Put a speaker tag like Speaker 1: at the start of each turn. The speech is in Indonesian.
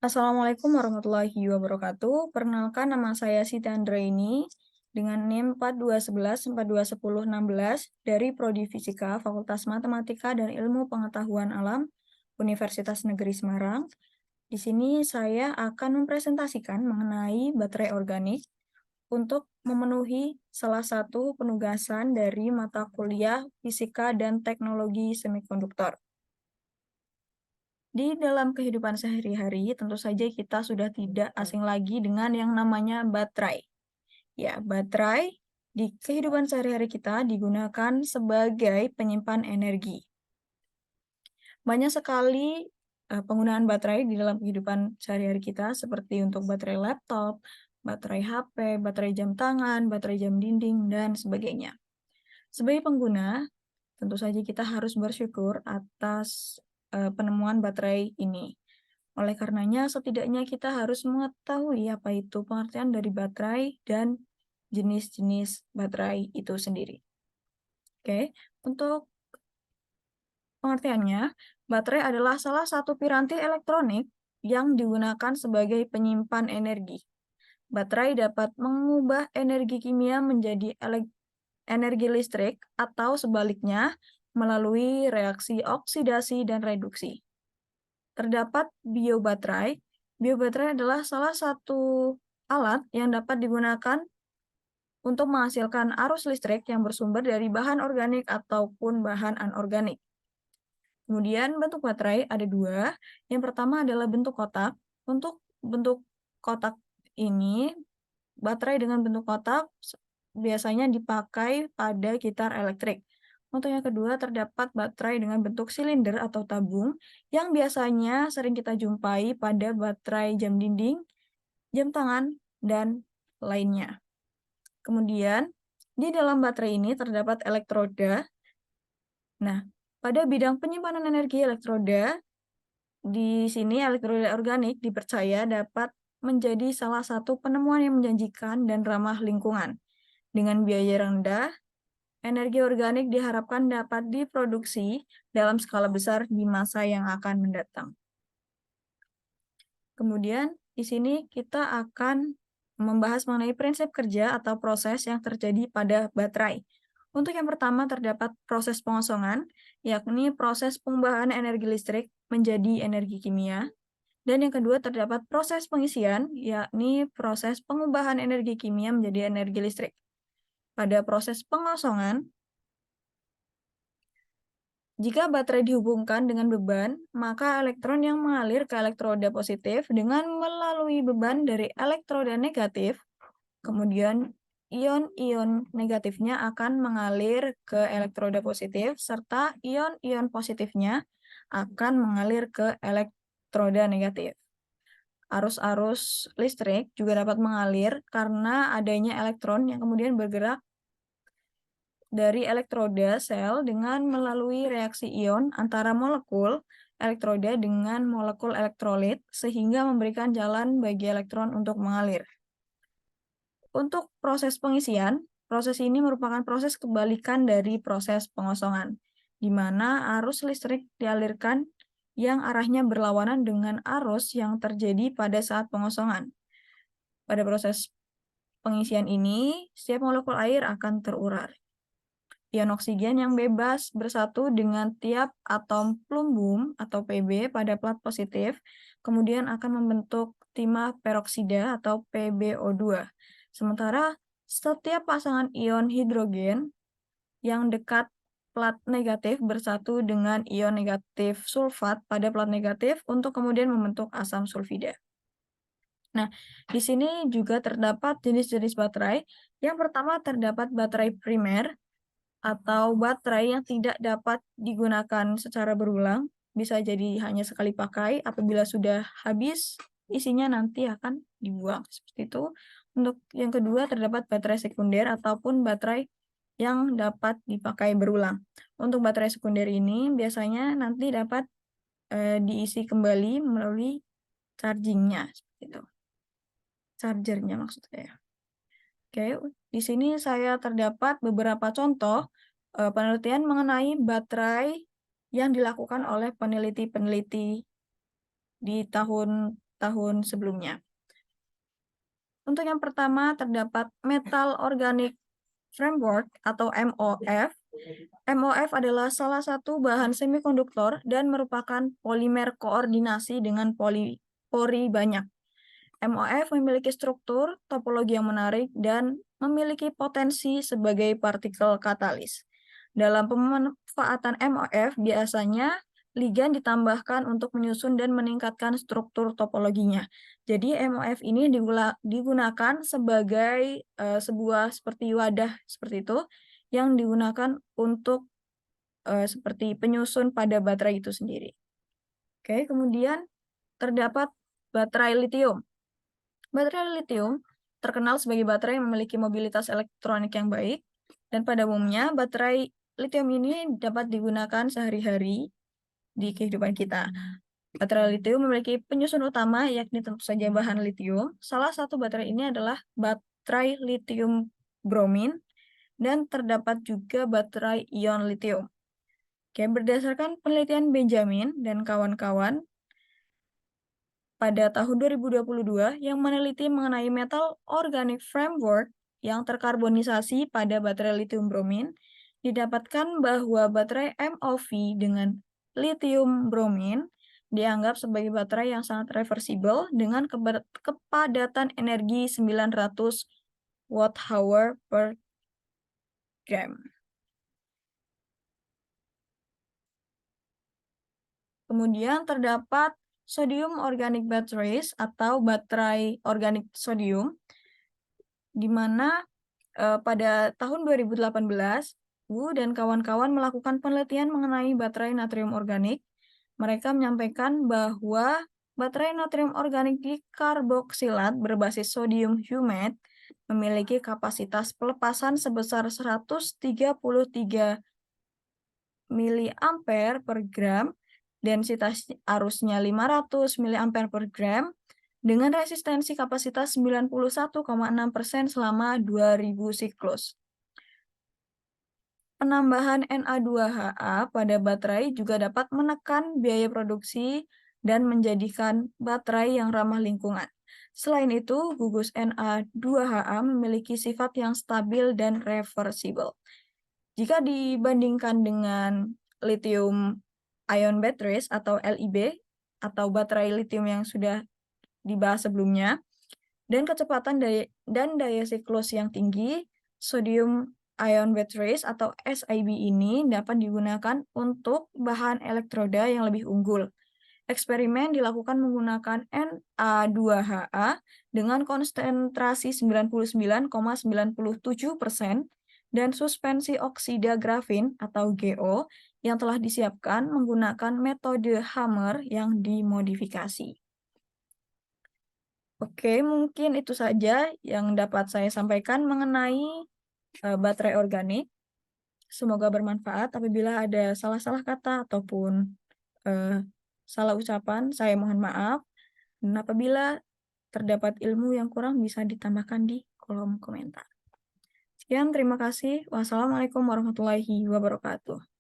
Speaker 1: Assalamualaikum warahmatullahi wabarakatuh. Perkenalkan, nama saya Siti Anggraini dengan NIM 4211421016 dari Prodi Fisika Fakultas Matematika dan Ilmu Pengetahuan Alam Universitas Negeri Semarang. Di sini saya akan mempresentasikan mengenai baterai organik untuk memenuhi salah satu penugasan dari mata kuliah Fisika dan Teknologi Semikonduktor. Di dalam kehidupan sehari-hari, tentu saja kita sudah tidak asing lagi dengan yang namanya baterai. Ya, baterai di kehidupan sehari-hari kita digunakan sebagai penyimpan energi. Banyak sekali penggunaan baterai di dalam kehidupan sehari-hari kita, seperti untuk baterai laptop, baterai HP, baterai jam tangan, baterai jam dinding, dan sebagainya. Sebagai pengguna, tentu saja kita harus bersyukur atas penemuan baterai ini. Oleh karenanya, setidaknya kita harus mengetahui apa itu pengertian dari baterai dan jenis-jenis baterai itu sendiri. Oke, untuk pengertiannya, baterai adalah salah satu piranti elektronik yang digunakan sebagai penyimpan energi. Baterai dapat mengubah energi kimia menjadi energi listrik atau sebaliknya melalui reaksi oksidasi dan reduksi. Terdapat biobaterai. Biobaterai adalah salah satu alat yang dapat digunakan untuk menghasilkan arus listrik yang bersumber dari bahan organik ataupun bahan anorganik. Kemudian bentuk baterai ada dua. Yang pertama adalah bentuk kotak. Untuk bentuk kotak ini, baterai dengan bentuk kotak biasanya dipakai pada gitar elektrik. Untuk yang kedua, terdapat baterai dengan bentuk silinder atau tabung yang biasanya sering kita jumpai pada baterai jam dinding, jam tangan, dan lainnya. Kemudian, di dalam baterai ini terdapat elektroda. Nah, pada bidang penyimpanan energi elektroda, di sini elektroda organik dipercaya dapat menjadi salah satu penemuan yang menjanjikan dan ramah lingkungan. Dengan biaya rendah, energi organik diharapkan dapat diproduksi dalam skala besar di masa yang akan mendatang. Kemudian, di sini kita akan membahas mengenai prinsip kerja atau proses yang terjadi pada baterai. Untuk yang pertama, terdapat proses pengosongan, yakni proses pengubahan energi listrik menjadi energi kimia. Dan yang kedua, terdapat proses pengisian, yakni proses pengubahan energi kimia menjadi energi listrik. Pada proses pengosongan, jika baterai dihubungkan dengan beban, maka elektron yang mengalir ke elektroda positif dengan melalui beban dari elektroda negatif, kemudian ion-ion negatifnya akan mengalir ke elektroda positif, serta ion-ion positifnya akan mengalir ke elektroda negatif. Arus-arus listrik juga dapat mengalir karena adanya elektron yang kemudian bergerak dari elektroda sel dengan melalui reaksi ion antara molekul elektroda dengan molekul elektrolit sehingga memberikan jalan bagi elektron untuk mengalir. Untuk proses pengisian, proses ini merupakan proses kebalikan dari proses pengosongan, di mana arus listrik dialirkan yang arahnya berlawanan dengan arus yang terjadi pada saat pengosongan. Pada proses pengisian ini, setiap molekul air akan terurai. Ion oksigen yang bebas bersatu dengan tiap atom plumbum atau Pb pada plat positif, kemudian akan membentuk timah peroksida atau PbO2. Sementara setiap pasangan ion hidrogen yang dekat plat negatif bersatu dengan ion negatif sulfat pada plat negatif untuk kemudian membentuk asam sulfida. Nah, di sini juga terdapat jenis-jenis baterai. Yang pertama terdapat baterai primer, atau baterai yang tidak dapat digunakan secara berulang, bisa jadi hanya sekali pakai, apabila sudah habis, isinya nanti akan dibuang. Seperti itu. Untuk yang kedua, terdapat baterai sekunder ataupun baterai yang dapat dipakai berulang. Untuk baterai sekunder ini biasanya nanti dapat diisi kembali melalui chargingnya, seperti itu. Chargernya maksud saya. Oke, di sini saya terdapat beberapa contoh penelitian mengenai baterai yang dilakukan oleh peneliti-peneliti di tahun tahun sebelumnya. Untuk yang pertama, terdapat Metal Organic Framework atau MOF. MOF adalah salah satu bahan semikonduktor dan merupakan polimer koordinasi dengan pori banyak. MOF memiliki struktur, topologi yang menarik, dan memiliki potensi sebagai partikel katalis. Dalam pemanfaatan MOF, biasanya ligan ditambahkan untuk menyusun dan meningkatkan struktur topologinya. Jadi MOF ini digunakan sebagai sebuah seperti wadah seperti itu yang digunakan untuk seperti penyusun pada baterai itu sendiri. Oke, kemudian terdapat baterai litium. Baterai litium terkenal sebagai baterai yang memiliki mobilitas elektronik yang baik, dan pada umumnya baterai litium ini dapat digunakan sehari-hari di kehidupan kita. Baterai litium memiliki penyusun utama, yakni tentu saja bahan litium. Salah satu baterai ini adalah baterai litium bromin, dan terdapat juga baterai ion litium. Oke, berdasarkan penelitian Benjamin dan kawan-kawan, pada tahun 2022 yang meneliti mengenai metal organic framework yang terkarbonisasi pada baterai lithium bromin, didapatkan bahwa baterai MOV dengan lithium bromin dianggap sebagai baterai yang sangat reversibel dengan kepadatan energi 900 watt-hour per gram. Kemudian terdapat sodium organic batteries atau baterai organik sodium, di mana pada tahun 2018, Wu dan kawan-kawan melakukan penelitian mengenai baterai natrium organik. Mereka menyampaikan bahwa baterai natrium organik dikarboksilat berbasis sodium humate memiliki kapasitas pelepasan sebesar 133 mA per gram, densitas arusnya 500 mA per gram, dengan resistensi kapasitas 91,6% selama 2000 siklus. Penambahan Na2Ha pada baterai juga dapat menekan biaya produksi dan menjadikan baterai yang ramah lingkungan. Selain itu, gugus Na2Ha memiliki sifat yang stabil dan reversibel. Jika dibandingkan dengan lithium ion batteries atau LIB atau baterai lithium yang sudah dibahas sebelumnya, dan kecepatan dan daya siklus yang tinggi, sodium ion batteries atau SiB ini dapat digunakan untuk bahan elektroda yang lebih unggul. Eksperimen dilakukan menggunakan Na2Ha dengan konsentrasi 99,97% dan suspensi oksida grafin atau GO yang telah disiapkan menggunakan metode Hammer yang dimodifikasi. Oke, mungkin itu saja yang dapat saya sampaikan mengenai baterai organik. Semoga bermanfaat. Apabila ada salah-salah kata ataupun salah ucapan, saya mohon maaf. Dan apabila terdapat ilmu yang kurang, bisa ditambahkan di kolom komentar. Sekian, terima kasih. Wassalamualaikum warahmatullahi wabarakatuh.